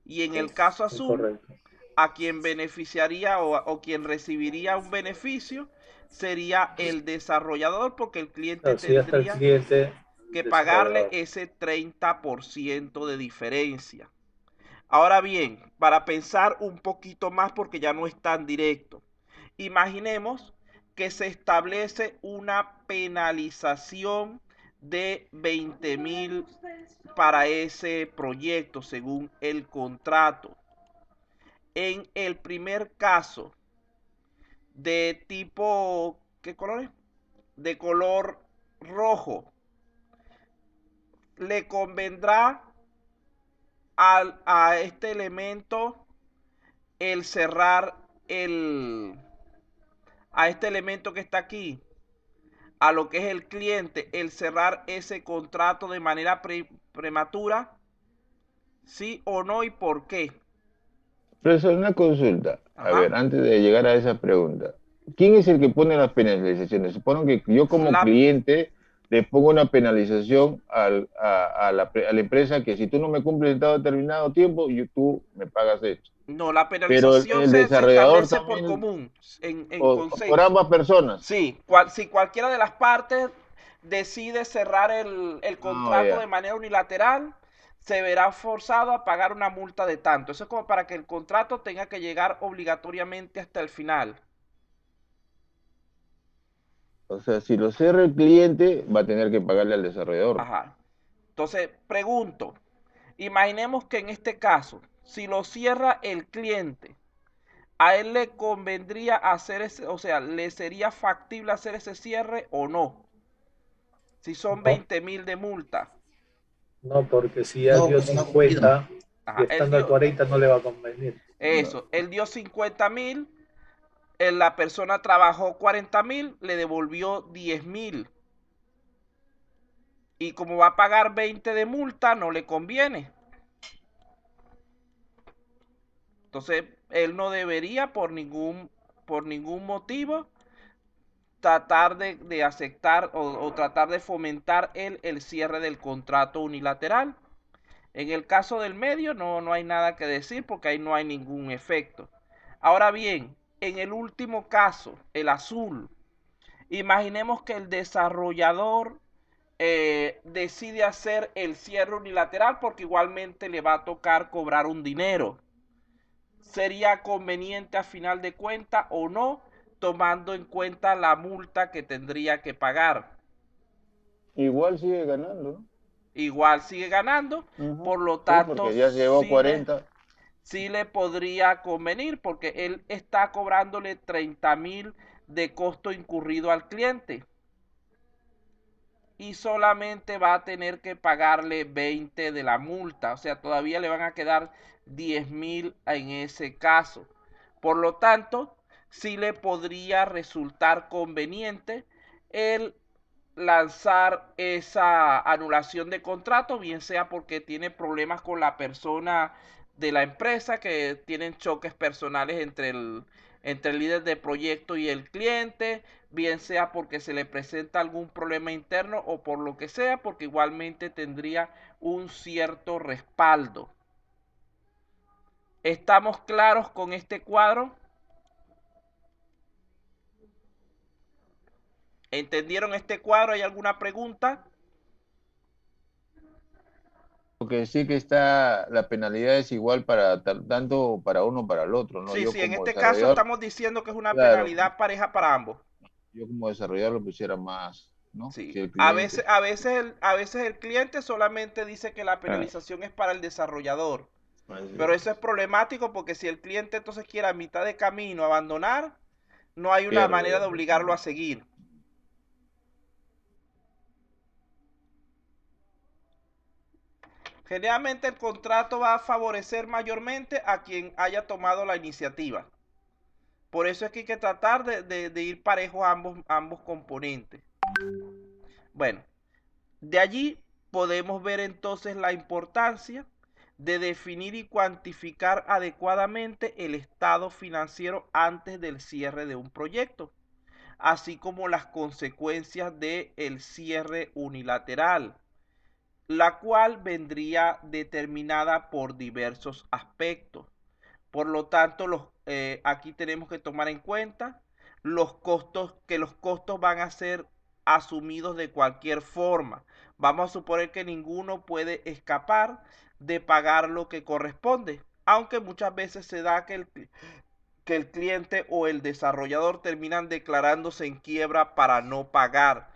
Y en el caso Es azul, correcto. a quien beneficiaría o quien recibiría un beneficio sería el desarrollador porque el cliente Claro, si ya está el tendría cliente, que el pagarle desarrollador. ese 30% de diferencia. Ahora bien, para pensar un poquito más porque ya no es tan directo, imaginemos que se establece una penalización de 20.000 para ese proyecto según el contrato. En el primer caso de tipo, ¿qué color es? De color rojo, le convendrá a este elemento el cerrar a este elemento que está aquí, a lo que es el cliente, el cerrar ese contrato de manera prematura, sí o no y por qué. Profesor, una consulta. A ver, Ajá. antes de llegar a esa pregunta. ¿Quién es el que pone las penalizaciones? Supongo que yo como La, cliente le pongo una penalización a la empresa que si tú no me cumples en determinado tiempo, tú me pagas esto. no, la Pero penalización el se desarrollador establece por también, común, en o por consenso. ambas personas. Sí, si cualquiera de las partes decide cerrar el Ah, contrato de ya. manera unilateral, se verá forzado a pagar una multa de tanto. Eso es como para que el contrato tenga que llegar obligatoriamente hasta el final. O sea, si lo cierra el cliente, va a tener que pagarle al desarrollador. Ajá. Entonces, pregunto, imaginemos que en este caso, si lo cierra el cliente, a él le convendría hacer ese, o sea, le sería factible hacer ese cierre o no, si son No, 20.000 de multa. no, porque si ya No, dio porque no ha cumplido. 50 y Ajá, él estando al dio, 40 no le va a convenir. eso, él dio 50.000, la persona trabajó 40.000, le devolvió 10.000. Y como va a pagar 20 de multa, no le conviene. Entonces, él no debería por ningún motivo tratar de aceptar o tratar de fomentar el cierre del contrato unilateral. En el caso del medio no hay nada que decir porque ahí no hay ningún efecto. Ahora bien, en el último caso, el azul, imaginemos que el desarrollador decide hacer el cierre unilateral porque igualmente le va a tocar cobrar un dinero. ¿Sería conveniente a final de cuentas o no, tomando en cuenta la multa que tendría que pagar? igual sigue ganando, ¿no? igual sigue ganando, Ujú. por lo Sí, tanto porque ya se llevó 40. sí le podría convenir porque él está cobrándole 30.000 de costo incurrido al cliente y solamente va a tener que pagarle 20 de la multa, o sea, todavía le van a quedar 10.000 en ese caso. Por lo tanto, sí le podría resultar conveniente el lanzar esa anulación de contrato, bien sea porque tiene problemas con la persona de la empresa, que tienen choques personales entre el líder de proyecto y el cliente, bien sea porque se le presenta algún problema interno o por lo que sea, porque igualmente tendría un cierto respaldo. ¿Estamos claros con este cuadro? ¿Entendieron este cuadro? ¿Hay alguna pregunta? Porque sí que está, la penalidad es igual para tanto para uno para el otro, ¿no? Sí, Yo sí, en como este caso desarrollador, estamos diciendo que es una claro, penalidad pareja para ambos. yo como desarrollador lo pusiera más, ¿no? Sí. Si el cliente, A veces el cliente solamente dice que la ah, penalización es para el desarrollador. Pero más eso es problemático porque si el cliente entonces quiere a mitad de camino abandonar, no hay una manera pierde, de pues, obligarlo a seguir. Generalmente el contrato va a favorecer mayormente a quien haya tomado la iniciativa. Por eso es que hay que tratar de ir parejos ambos componentes. Bueno, de allí podemos ver entonces la importancia de definir y cuantificar adecuadamente el estado financiero antes del cierre de un proyecto, así como las consecuencias del cierre unilateral, la cual vendría determinada por diversos aspectos. Por lo tanto, aquí tenemos que tomar en cuenta los costos, que los costos van a ser asumidos de cualquier forma. Vamos a suponer que ninguno puede escapar de pagar lo que corresponde, aunque muchas veces se da que el cliente o el desarrollador terminan declarándose en quiebra para no pagar.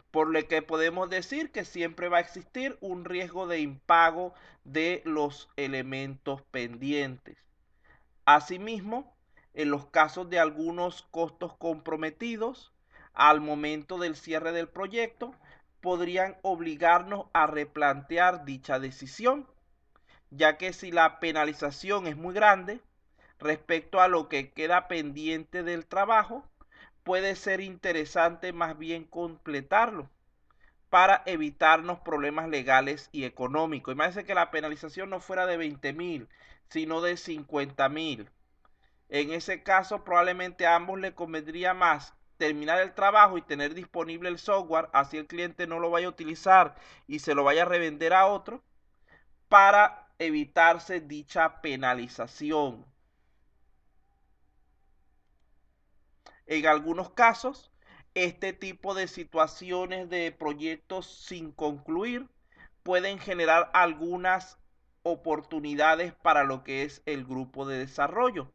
Por lo que podemos decir que siempre va a existir un riesgo de impago de los elementos pendientes. Asimismo, en los casos de algunos costos comprometidos al momento del cierre del proyecto, podrían obligarnos a replantear dicha decisión, ya que si la penalización es muy grande respecto a lo que queda pendiente del trabajo, puede ser interesante más bien completarlo para evitarnos problemas legales y económicos. Imagínense que la penalización no fuera de 20.000, sino de 50.000. En ese caso, probablemente a ambos le convendría más terminar el trabajo y tener disponible el software, así el cliente no lo vaya a utilizar y se lo vaya a revender a otro, para evitarse dicha penalización. En algunos casos, este tipo de situaciones de proyectos sin concluir pueden generar algunas oportunidades para lo que es el grupo de desarrollo,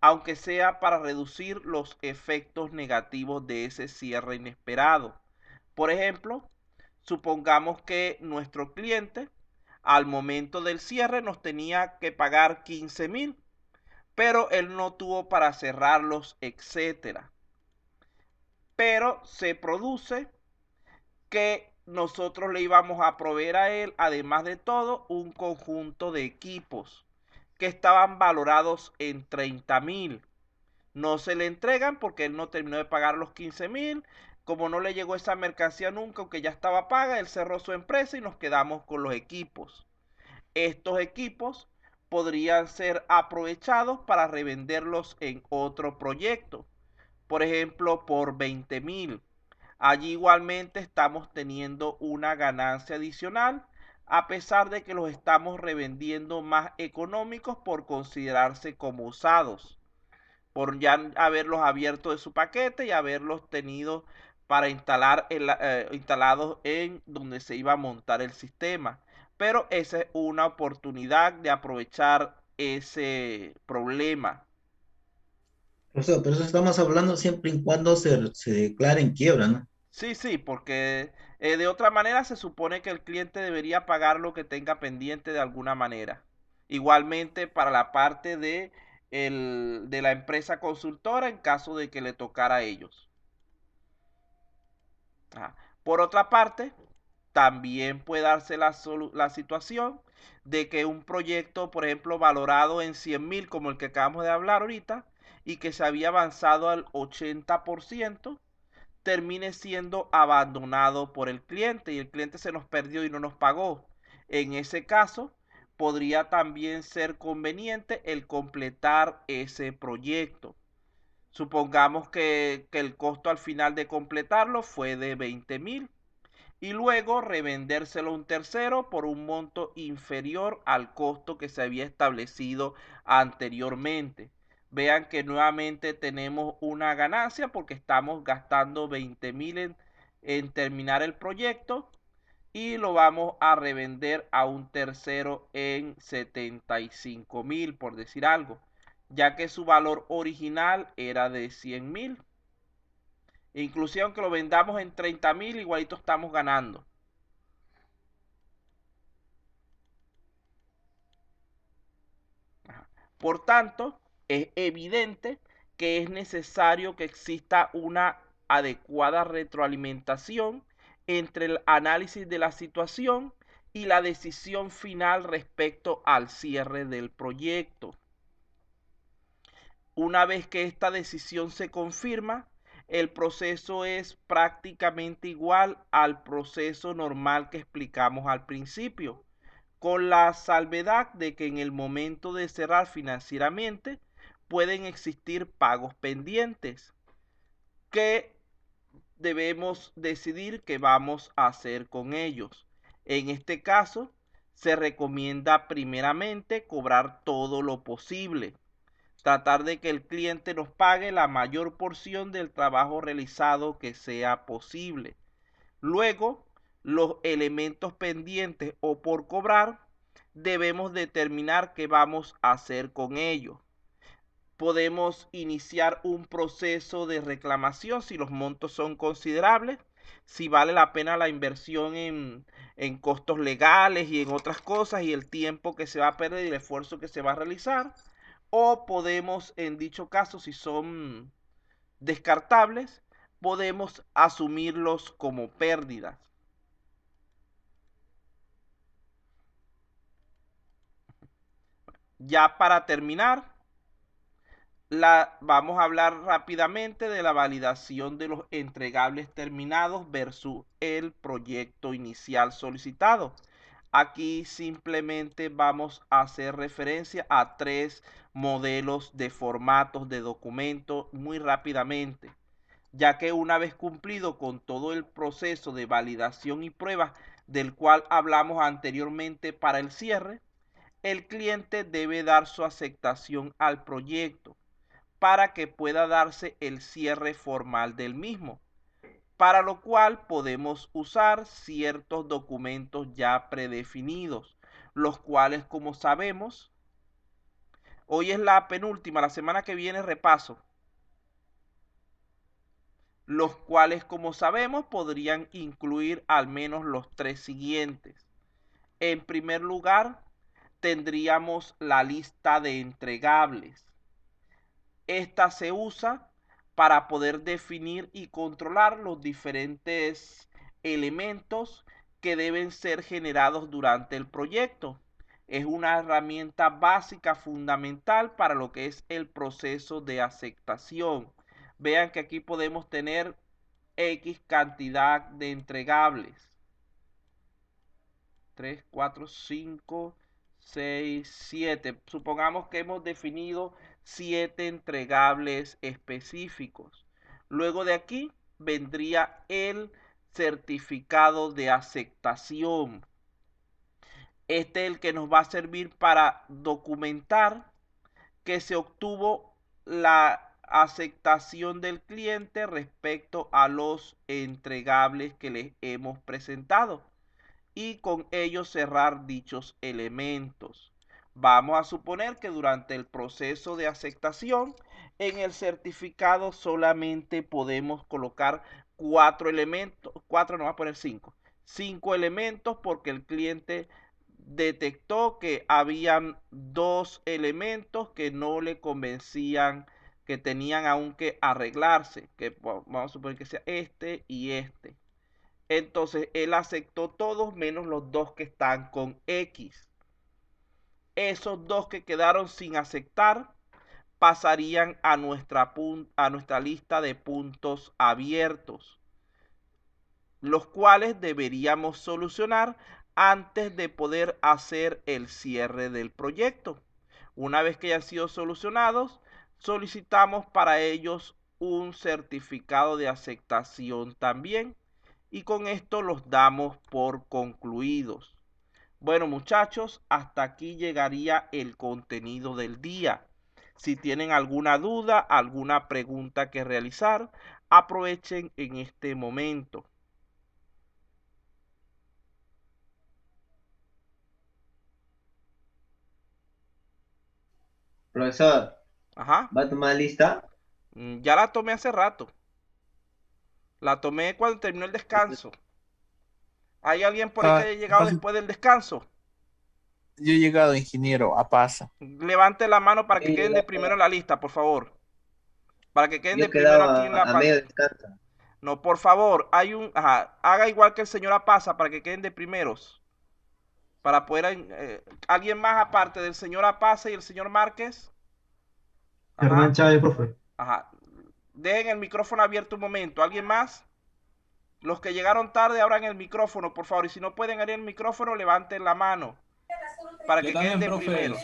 aunque sea para reducir los efectos negativos de ese cierre inesperado. Por ejemplo, supongamos que nuestro cliente al momento del cierre nos tenía que pagar 15.000, pero él no tuvo para cerrarlos, etcétera. Pero se produce que nosotros le íbamos a proveer a él, además de todo, un conjunto de equipos que estaban valorados en 30.000. No se le entregan porque él no terminó de pagar los 15.000. Como no le llegó esa mercancía nunca, aunque ya estaba paga, él cerró su empresa y nos quedamos con los equipos. Estos equipos podrían ser aprovechados para revenderlos en otro proyecto, por ejemplo, por 20.000. Allí igualmente estamos teniendo una ganancia adicional, a pesar de que los estamos revendiendo más económicos por considerarse como usados, por ya haberlos abierto de su paquete y haberlos tenido para instalados en donde se iba a montar el sistema. Pero esa es una oportunidad de aprovechar ese problema. Profesor, pero eso estamos hablando siempre y cuando se declare en quiebra, ¿no? Sí, sí, porque de otra manera se supone que el cliente debería pagar lo que tenga pendiente de alguna manera. Igualmente para la parte de la empresa consultora en caso de que le tocara a ellos. Ajá. Por otra parte, también puede darse la situación de que un proyecto, por ejemplo, valorado en 100.000, como el que acabamos de hablar ahorita, y que se había avanzado al 80%, termine siendo abandonado por el cliente y el cliente se nos perdió y no nos pagó. En ese caso, podría también ser conveniente el completar ese proyecto. Supongamos que el costo al final de completarlo fue de 20.000 y luego revendérselo a un tercero por un monto inferior al costo que se había establecido anteriormente. Vean que nuevamente tenemos una ganancia porque estamos gastando 20.000 en terminar el proyecto y lo vamos a revender a un tercero en 75.000, por decir algo, ya que su valor original era de 100.000. Inclusive aunque lo vendamos en 30.000, igualito estamos ganando. Por tanto, es evidente que es necesario que exista una adecuada retroalimentación entre el análisis de la situación y la decisión final respecto al cierre del proyecto. Una vez que esta decisión se confirma, el proceso es prácticamente igual al proceso normal que explicamos al principio, con la salvedad de que en el momento de cerrar financieramente pueden existir pagos pendientes que debemos decidir qué vamos a hacer con ellos. En este caso, se recomienda primeramente cobrar todo lo posible, tratar de que el cliente nos pague la mayor porción del trabajo realizado que sea posible. Luego, los elementos pendientes o por cobrar, debemos determinar qué vamos a hacer con ellos. Podemos iniciar un proceso de reclamación si los montos son considerables, si vale la pena la inversión en costos legales y en otras cosas y el tiempo que se va a perder y el esfuerzo que se va a realizar. O podemos, en dicho caso, si son descartables, podemos asumirlos como pérdidas. Ya para terminar, vamos a hablar rápidamente de la validación de los entregables terminados versus el proyecto inicial solicitado. Aquí simplemente vamos a hacer referencia a 3 modelos de formatos de documento muy rápidamente, ya que una vez cumplido con todo el proceso de validación y prueba del cual hablamos anteriormente para el cierre, el cliente debe dar su aceptación al proyecto para que pueda darse el cierre formal del mismo, para lo cual podemos usar ciertos documentos ya predefinidos, los cuales, como sabemos, hoy es la penúltima, la semana que viene repaso, los cuales, como sabemos, podrían incluir al menos los 3 siguientes. En primer lugar, tendríamos la lista de entregables. Esta se usa para poder definir y controlar los diferentes elementos que deben ser generados durante el proyecto. Es una herramienta básica fundamental para lo que es el proceso de aceptación. Vean que aquí podemos tener X cantidad de entregables. 3, 4, 5, 6, 7. Supongamos que hemos definido 7 entregables específicos. Luego de aquí vendría el certificado de aceptación. Este es el que nos va a servir para documentar que se obtuvo la aceptación del cliente respecto a los entregables que les hemos presentado y con ello cerrar dichos elementos. Vamos a suponer que durante el proceso de aceptación En el certificado solamente podemos colocar 4 elementos, 4 no va a poner 5, 5 elementos porque el cliente detectó que habían 2 elementos que no le convencían, que tenían aún que arreglarse, que vamos a suponer que sea este y este. Entonces él aceptó todos menos los 2 que están con X. Esos 2 que quedaron sin aceptar pasarían a nuestra lista de puntos abiertos, los cuales deberíamos solucionar antes de poder hacer el cierre del proyecto. Una vez que hayan sido solucionados, solicitamos para ellos un certificado de aceptación también, y con esto los damos por concluidos. Bueno, muchachos, hasta aquí llegaría el contenido del día. Si tienen alguna duda, alguna pregunta que realizar, aprovechen en este momento. Profesor, Ajá. ¿va a tomar lista? Ya la tomé hace rato. La tomé cuando terminó el descanso. ¿Hay alguien por ahí que haya llegado después del descanso? Yo he llegado, ingeniero, a pasa. Levante la mano para que Yo queden de primero en la lista, por favor. Para que queden de he primero quedado aquí en la a medio pantalla. descanso. No, por favor, haga igual que el señor Apaza para que queden de primeros. Para poder, alguien más aparte del señor Apaza y el señor Márquez. Hernán Chávez, profe. Ajá. Dejen el micrófono abierto un momento. ¿Alguien más? Los que llegaron tarde abran el micrófono, por favor. Y si no pueden abrir el micrófono, levanten la mano. Para que queden de primero.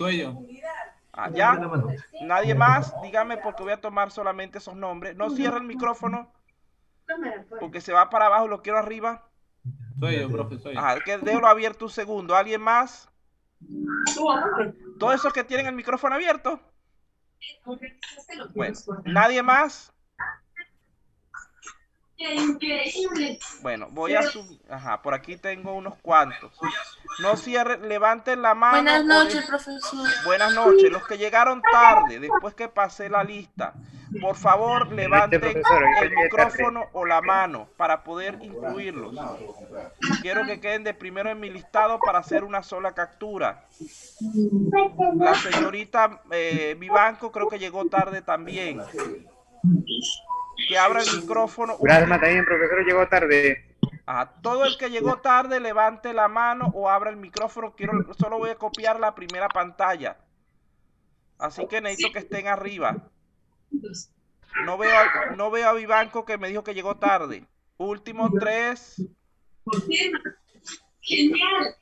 ¿Ya? ¿Nadie más? Dígame porque voy a tomar solamente esos nombres. No cierre el micrófono porque se va para abajo, lo quiero arriba. Soy yo, profe, soy yo. Que déjalo abierto un segundo. ¿Alguien más? ¿Todos esos que tienen el micrófono abierto? Bueno, ¿nadie más? Bueno, voy a subir. Por aquí tengo unos cuantos. No cierren, levanten la mano. Buenas noches, profesor. Buenas noches. Los que llegaron tarde, después que pasé la lista, por favor, levanten el micrófono o la mano para poder incluirlos. Quiero que queden de primero en mi listado para hacer una sola captura. La señorita Vivanco creo que llegó tarde también. Que abra el micrófono. Gracias, también, profesor, llegó tarde. Todo el que llegó tarde levante la mano o abra el micrófono. Solo voy a copiar la primera pantalla. Así que necesito que estén arriba. No veo a Vivanco que me dijo que llegó tarde. Último 3. Genial.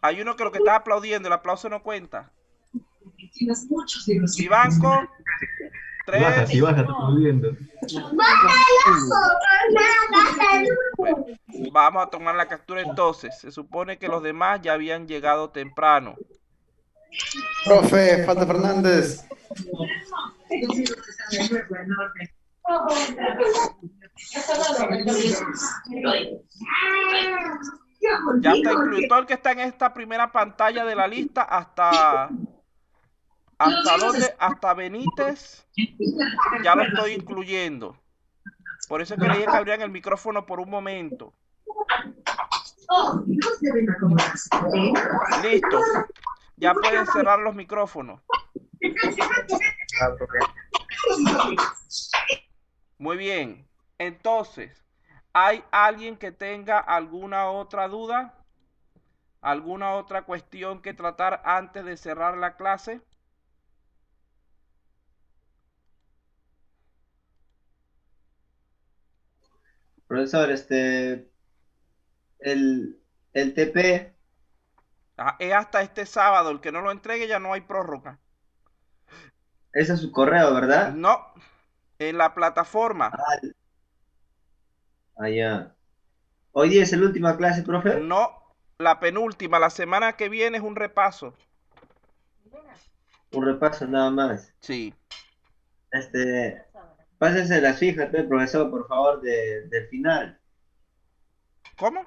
Hay uno que lo que está aplaudiendo, el aplauso no cuenta. Tienes muchos libros. Vivanco. 3. Baja, aplaudiendo. Bueno, vamos a tomar la captura entonces. Se supone que los demás ya habían llegado temprano. Profe, falta Fernández. Ya está incluido. Todo el que está en esta primera pantalla de la lista hasta Benítez, ya lo estoy incluyendo. Por eso es que le dije que abrieran el micrófono por un momento. Listo. Ya pueden cerrar los micrófonos. Muy bien. Entonces, ¿hay alguien que tenga alguna otra duda? ¿Alguna otra cuestión que tratar antes de cerrar la clase? Profesor, el TP. Es hasta este sábado. El que no lo entregue ya no hay prórroga. Ese es su correo, ¿verdad? No, en la plataforma. Ya. ¿Hoy día es la última clase, profe? No, la penúltima. La semana que viene es un repaso. Un repaso nada más. Sí. Pásese las fijas, profesor, por favor, del final. ¿Cómo?